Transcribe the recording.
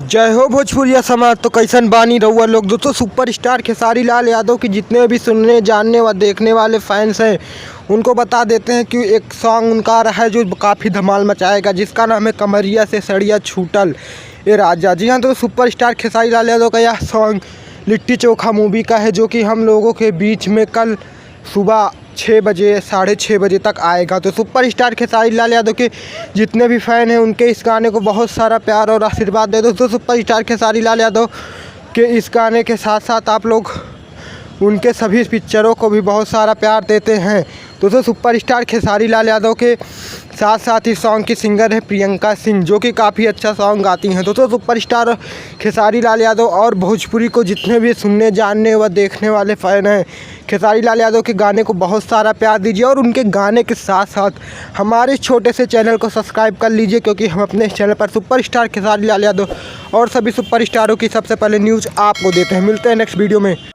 जय हो भोजपुरिया समाज। तो कैसन बानी रहुआ लोग। दोस्तों सुपरस्टार खेसारी लाल यादव की जितने भी सुनने जानने व देखने वाले फैंस हैं उनको बता देते हैं कि एक सॉन्ग उनका आ रहा है जो काफ़ी धमाल मचाएगा, जिसका नाम है कमरिया से सड़िया छूटल ए राजा। जी हाँ, तो सुपरस्टार खेसारी लाल यादव का यह सॉन्ग लिट्टी चोखा मूवी का है, जो कि हम लोगों के बीच में कल सुबह 6 बजे 6:30 बजे तक आएगा। तो सुपरस्टार खेसारी लाल यादव के जितने भी फ़ैन हैं उनके इस गाने को बहुत सारा प्यार और आशीर्वाद दे दो। दोस्तों सुपरस्टार खेसारी लाल यादव के इस गाने के साथ साथ आप लोग उनके सभी पिक्चरों को भी बहुत सारा प्यार देते हैं। दोस्तों सुपरस्टार खेसारी लाल यादव के साथ साथ इस सॉन्ग की सिंगर है प्रियंका सिंह, जो कि काफ़ी अच्छा सॉन्ग गाती हैं। दोस्तों सुपरस्टार खेसारी लाल यादव और भोजपुरी को जितने भी सुनने जानने व देखने वाले फ़ैन हैं खेसारी लाल यादव के गाने को बहुत सारा प्यार दीजिए और उनके गाने के साथ साथ हमारे छोटे से चैनल को सब्सक्राइब कर लीजिए, क्योंकि हम अपने इस चैनल पर सुपरस्टार खेसारी लाल यादव और सभी सुपरस्टारों की सबसे पहले न्यूज़ आपको देते हैं। मिलते हैं नेक्स्ट वीडियो में।